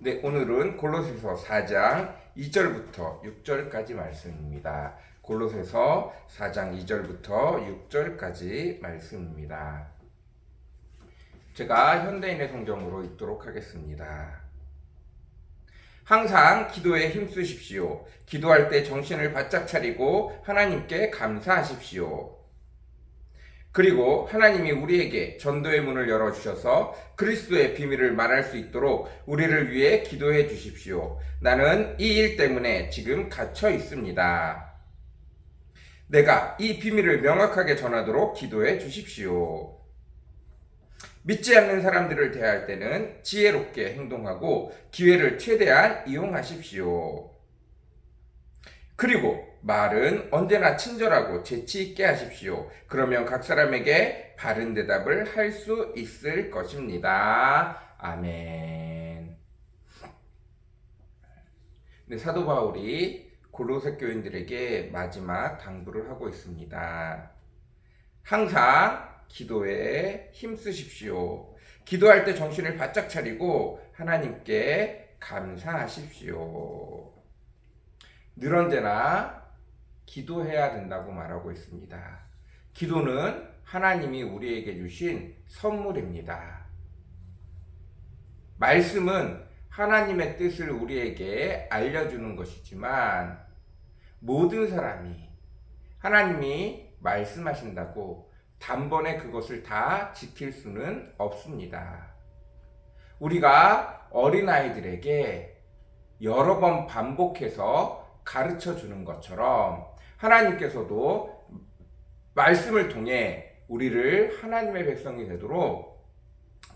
네, 오늘은 골로새서 4장 2절부터 6절까지 말씀입니다. 골로새서 4장 2절부터 6절까지 말씀입니다. 제가 현대인의 성경으로 읽도록 하겠습니다. 항상 기도에 힘쓰십시오. 기도할 때 정신을 바짝 차리고 하나님께 감사하십시오. 그리고 하나님이 우리에게 전도의 문을 열어주셔서 그리스도의 비밀을 말할 수 있도록 우리를 위해 기도해 주십시오. 나는 이 일 때문에 지금 갇혀 있습니다. 내가 이 비밀을 명확하게 전하도록 기도해 주십시오. 믿지 않는 사람들을 대할 때는 지혜롭게 행동하고 기회를 최대한 이용하십시오. 그리고 말은 언제나 친절하고 재치 있게 하십시오. 그러면 각 사람에게 바른 대답을 할 수 있을 것입니다. 아멘. 네, 사도 바울이 골로새 교인들에게 마지막 당부를 하고 있습니다. 항상 기도에 힘쓰십시오. 기도할 때 정신을 바짝 차리고 하나님께 감사하십시오. 늘 언제나 기도해야 된다고 말하고 있습니다. 기도는 하나님이 우리에게 주신 선물입니다. 말씀은 하나님의 뜻을 우리에게 알려주는 것이지만 모든 사람이 하나님이 말씀하신다고 단번에 그것을 다 지킬 수는 없습니다. 우리가 어린아이들에게 여러 번 반복해서 가르쳐 주는 것처럼 하나님께서도 말씀을 통해 우리를 하나님의 백성이 되도록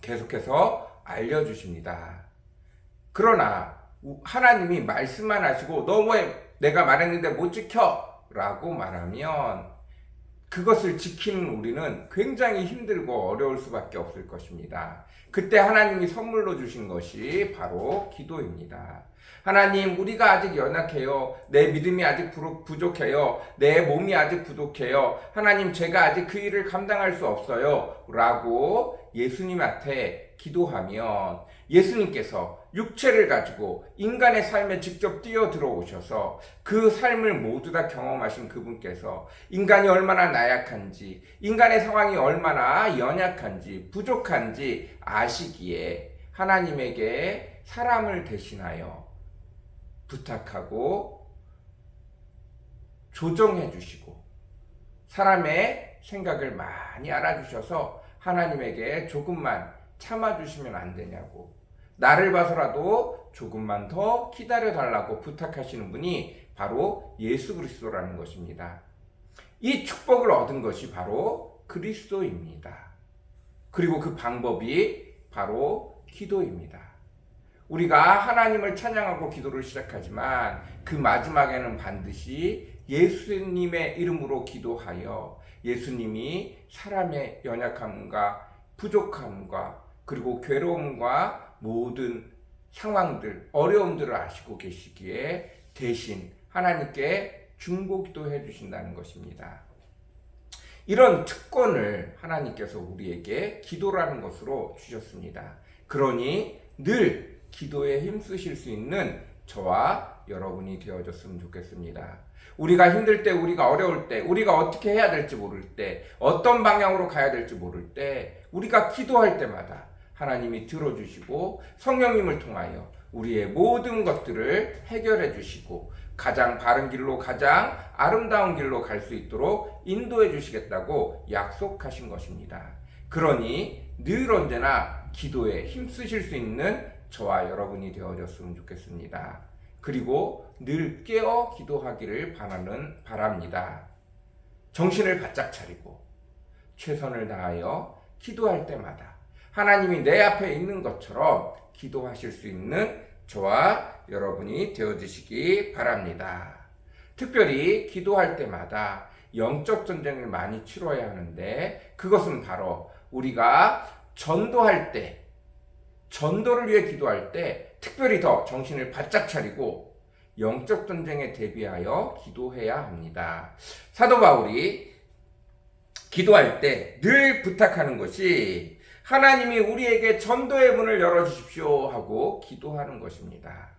계속해서 알려주십니다. 그러나 하나님이 말씀만 하시고 너 왜 내가 말했는데 못 지켜? 라고 말하면 그것을 지키는 우리는 굉장히 힘들고 어려울 수밖에 없을 것입니다. 그때 하나님이 선물로 주신 것이 바로 기도입니다. 하나님, 우리가 아직 연약해요. 내 믿음이 아직 부족해요. 내 몸이 아직 부족해요. 하나님, 제가 아직 그 일을 감당할 수 없어요. 라고 예수님한테 기도하면 예수님께서 육체를 가지고 인간의 삶에 직접 뛰어 들어오셔서 그 삶을 모두 다 경험하신 그분께서 인간이 얼마나 나약한지, 인간의 상황이 얼마나 연약한지, 부족한지 아시기에 하나님에게 사람을 대신하여 부탁하고 조정해 주시고 사람의 생각을 많이 알아주셔서 하나님에게 조금만 참아주시면 안 되냐고, 나를 봐서라도 조금만 더 기다려달라고 부탁하시는 분이 바로 예수 그리스도라는 것입니다. 이 축복을 얻은 것이 바로 그리스도입니다. 그리고 그 방법이 바로 기도입니다. 우리가 하나님을 찬양하고 기도를 시작하지만 그 마지막에는 반드시 예수님의 이름으로 기도하여 예수님이 사람의 연약함과 부족함과 그리고 괴로움과 모든 상황들, 어려움들을 아시고 계시기에 대신 하나님께 중보기도 해주신다는 것입니다. 이런 특권을 하나님께서 우리에게 기도라는 것으로 주셨습니다. 그러니 늘 기도에 힘쓰실 수 있는 저와 여러분이 되어줬으면 좋겠습니다. 우리가 힘들 때, 우리가 어려울 때, 우리가 어떻게 해야 될지 모를 때, 어떤 방향으로 가야 될지 모를 때, 우리가 기도할 때마다 하나님이 들어주시고 성령님을 통하여 우리의 모든 것들을 해결해 주시고 가장 바른 길로, 가장 아름다운 길로 갈 수 있도록 인도해 주시겠다고 약속하신 것입니다. 그러니 늘 언제나 기도에 힘쓰실 수 있는 저와 여러분이 되어졌으면 좋겠습니다. 그리고 늘 깨어 기도하기를 바랍니다. 정신을 바짝 차리고 최선을 다하여 기도할 때마다 하나님이 내 앞에 있는 것처럼 기도하실 수 있는 저와 여러분이 되어주시기 바랍니다. 특별히 기도할 때마다 영적 전쟁을 많이 치러야 하는데 그것은 바로 우리가 전도할 때, 전도를 위해 기도할 때 특별히 더 정신을 바짝 차리고 영적 전쟁에 대비하여 기도해야 합니다. 사도 바울이 기도할 때 늘 부탁하는 것이 하나님이 우리에게 전도의 문을 열어주십시오 하고 기도하는 것입니다.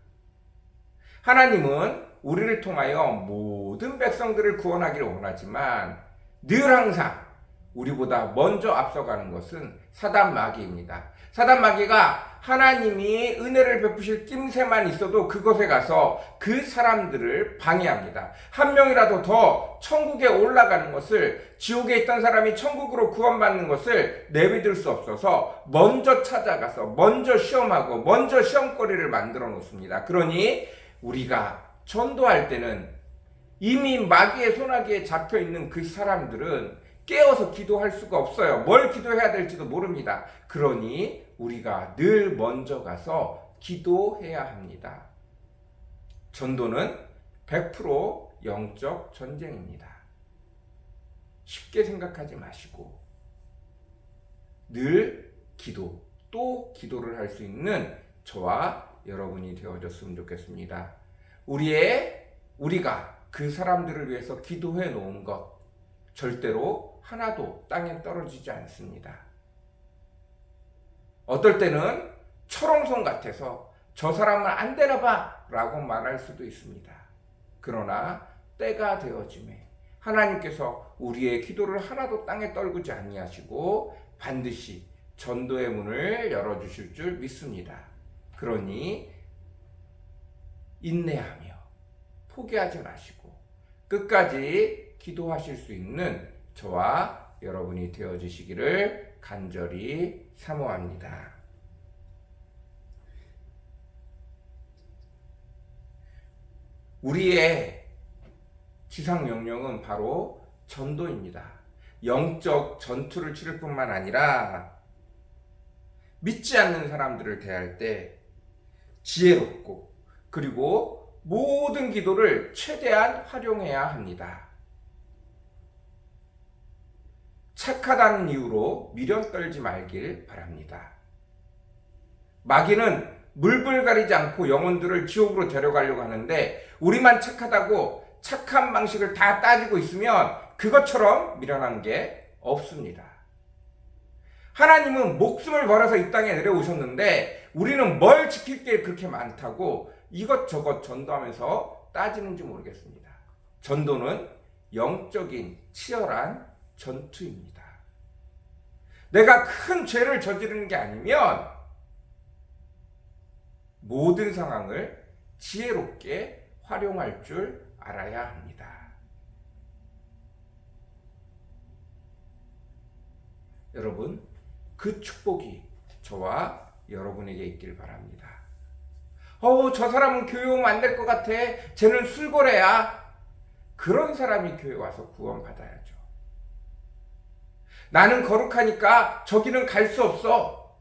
하나님은 우리를 통하여 모든 백성들을 구원하기를 원하지만 늘 항상 우리보다 먼저 앞서가는 것은 사단 마귀입니다. 사단 마귀가 하나님이 은혜를 베푸실 낌새만 있어도 그곳에 가서 그 사람들을 방해합니다. 한 명이라도 더 천국에 올라가는 것을, 지옥에 있던 사람이 천국으로 구원받는 것을 내비둘 수 없어서 먼저 찾아가서 먼저 시험하고 먼저 시험거리를 만들어 놓습니다. 그러니 우리가 전도할 때는 이미 마귀의 소나기에 잡혀 있는 그 사람들은 깨어서 기도할 수가 없어요. 뭘 기도해야 될지도 모릅니다. 그러니 우리가 늘 먼저 가서 기도해야 합니다. 전도는 100% 영적 전쟁입니다. 쉽게 생각하지 마시고 늘 기도, 또 기도를 할 수 있는 저와 여러분이 되어줬으면 좋겠습니다. 우리가 그 사람들을 위해서 기도해 놓은 것 절대로 하나도 땅에 떨어지지 않습니다. 어떨 때는 철옹성 같아서 저 사람은 안 되나 봐 라고 말할 수도 있습니다. 그러나 때가 되어짐에 하나님께서 우리의 기도를 하나도 땅에 떨구지 아니하시고 반드시 전도의 문을 열어주실 줄 믿습니다. 그러니 인내하며 포기하지 마시고 끝까지 기도하실 수 있는 저와 여러분이 되어주시기를 간절히 사모합니다. 우리의 지상 명령은 바로 전도입니다. 영적 전투를 치를 뿐만 아니라 믿지 않는 사람들을 대할 때 지혜롭고 그리고 모든 기도를 최대한 활용해야 합니다. 착하다는 이유로 미련 떨지 말길 바랍니다. 마귀는 물불 가리지 않고 영혼들을 지옥으로 데려가려고 하는데 우리만 착하다고 착한 방식을 다 따지고 있으면 그것처럼 미련한 게 없습니다. 하나님은 목숨을 걸어서 이 땅에 내려오셨는데 우리는 뭘 지킬 게 그렇게 많다고 이것저것 전도하면서 따지는지 모르겠습니다. 전도는 영적인 치열한 전투입니다. 내가 큰 죄를 저지르는 게 아니면 모든 상황을 지혜롭게 활용할 줄 알아야 합니다. 여러분, 그 축복이 저와 여러분에게 있길 바랍니다. 저 사람은 교회 오면 안 될 것 같아. 쟤는 술고래야. 그런 사람이 교회 와서 구원받아야죠. 나는 거룩하니까 저기는 갈 수 없어.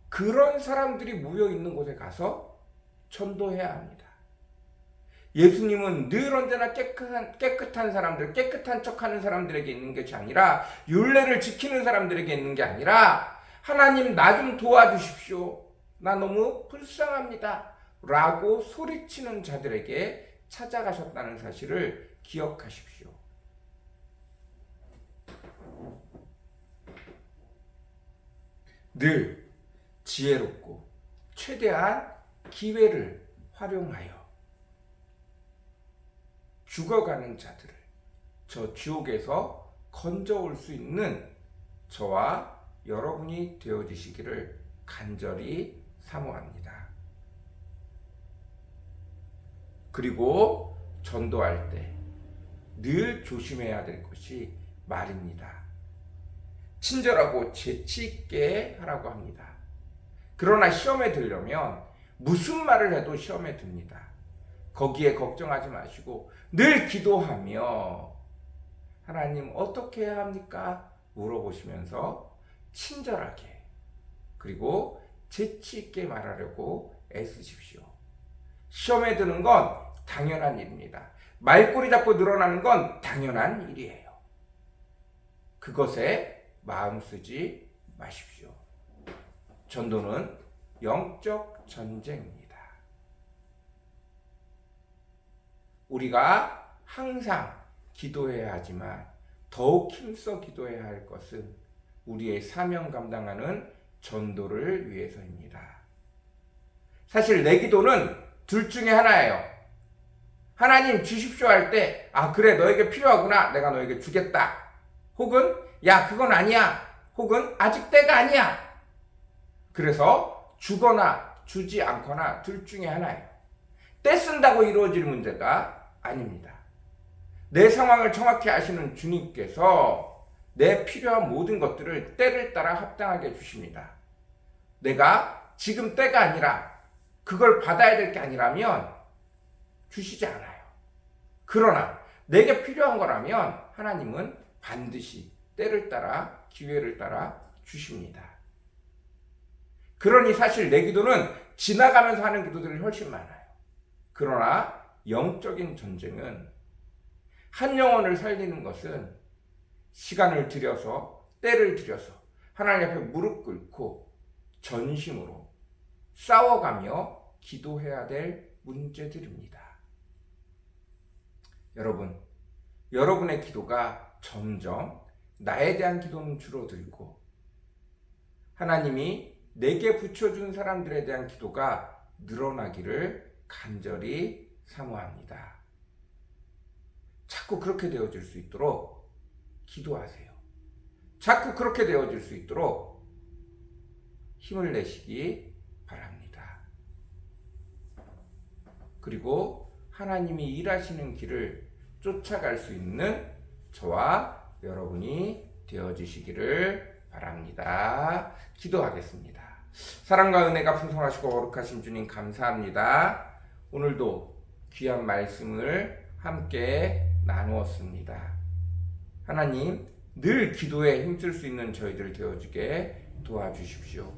그런 사람들이 모여 있는 곳에 가서 전도해야 합니다. 예수님은 늘 언제나 깨끗한 사람들, 깨끗한 척하는 사람들에게 있는 것이 아니라 율례를 지키는 사람들에게 있는 게 아니라 하나님 나 좀 도와주십시오. 나 너무 불쌍합니다. 라고 소리치는 자들에게 찾아가셨다는 사실을 기억하십시오. 늘 지혜롭고 최대한 기회를 활용하여 죽어가는 자들을 저 지옥에서 건져올 수 있는 저와 여러분이 되어주시기를 간절히 사모합니다. 그리고 전도할 때 늘 조심해야 될 것이 말입니다. 친절하고 재치 있게 하라고 합니다. 그러나 시험에 들려면 무슨 말을 해도 시험에 듭니다. 거기에 걱정하지 마시고 늘 기도하며 하나님 어떻게 해야 합니까? 물어보시면서 친절하게 그리고 재치 있게 말하려고 애쓰십시오. 시험에 드는 건 당연한 일입니다. 말꼬리 잡고 늘어나는 건 당연한 일이에요. 그것에 마음 쓰지 마십시오. 전도는 영적 전쟁입니다. 우리가 항상 기도해야 하지만 더욱 힘써 기도해야 할 것은 우리의 사명 감당하는 전도를 위해서입니다. 사실 내 기도는 둘 중에 하나예요. 하나님 주십시오 할 때, 아, 그래, 너에게 필요하구나. 내가 너에게 주겠다. 혹은, 야, 그건 아니야. 혹은, 아직 때가 아니야. 그래서 주거나 주지 않거나 둘 중에 하나예요. 때 쓴다고 이루어질 문제가 아닙니다. 내 상황을 정확히 아시는 주님께서 내 필요한 모든 것들을 때를 따라 합당하게 주십니다. 내가 지금 때가 아니라 그걸 받아야 될 게 아니라면 주시지 않아요. 그러나 내게 필요한 거라면 하나님은 반드시 때를 따라 기회를 따라 주십니다. 그러니 사실 내 기도는 지나가면서 하는 기도들이 훨씬 많아요. 그러나 영적인 전쟁은 한 영혼을 살리는 것은 시간을 들여서 때를 들여서 하나님 앞에 무릎 꿇고 전심으로 싸워가며 기도해야 될 문제들입니다. 여러분, 여러분의 기도가 점점 나에 대한 기도는 줄어들고 하나님이 내게 붙여준 사람들에 대한 기도가 늘어나기를 간절히 사모합니다. 자꾸 그렇게 되어질 수 있도록 기도하세요. 자꾸 그렇게 되어질 수 있도록 힘을 내시기 바랍니다. 그리고 하나님이 일하시는 길을 쫓아갈 수 있는 저와 여러분이 되어주시기를 바랍니다. 기도하겠습니다. 사랑과 은혜가 풍성하시고 거룩하신 주님 감사합니다. 오늘도 귀한 말씀을 함께 나누었습니다. 하나님, 늘 기도에 힘쓸 수 있는 저희들 되어주게 도와주십시오.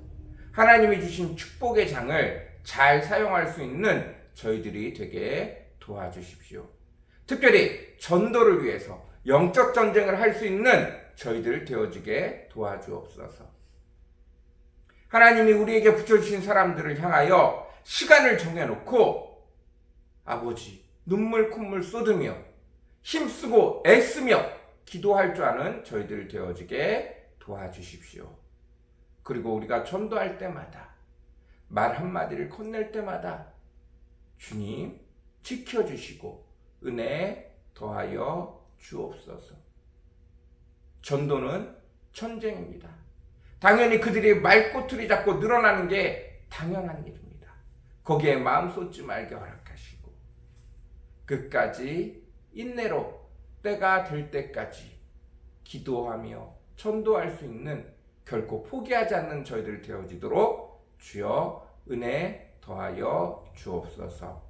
하나님이 주신 축복의 장을 잘 사용할 수 있는 저희들이 되게 도와주십시오. 특별히 전도를 위해서 영적 전쟁을 할 수 있는 저희들 되어주게 도와주옵소서. 하나님이 우리에게 붙여주신 사람들을 향하여 시간을 정해놓고 아버지 눈물 콧물 쏟으며 힘쓰고 애쓰며 기도할 줄 아는 저희들 되어지게 도와주십시오. 그리고 우리가 전도할 때마다 말 한마디를 건넬 때마다 주님 지켜주시고 은혜 더하여 주옵소서. 전도는 전쟁입니다. 당연히 그들이 말꼬투리 잡고 늘어나는 게 당연한 일입니다. 거기에 마음 쏟지 말게 허락하시고 끝까지 인내로 때가 될 때까지 기도하며 전도할 수 있는 결코 포기하지 않는 저희들 되어지도록 주여 은혜 더하여 주옵소서.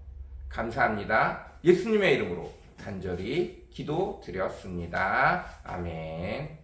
감사합니다. 예수님의 이름으로 간절히 기도드렸습니다. 아멘.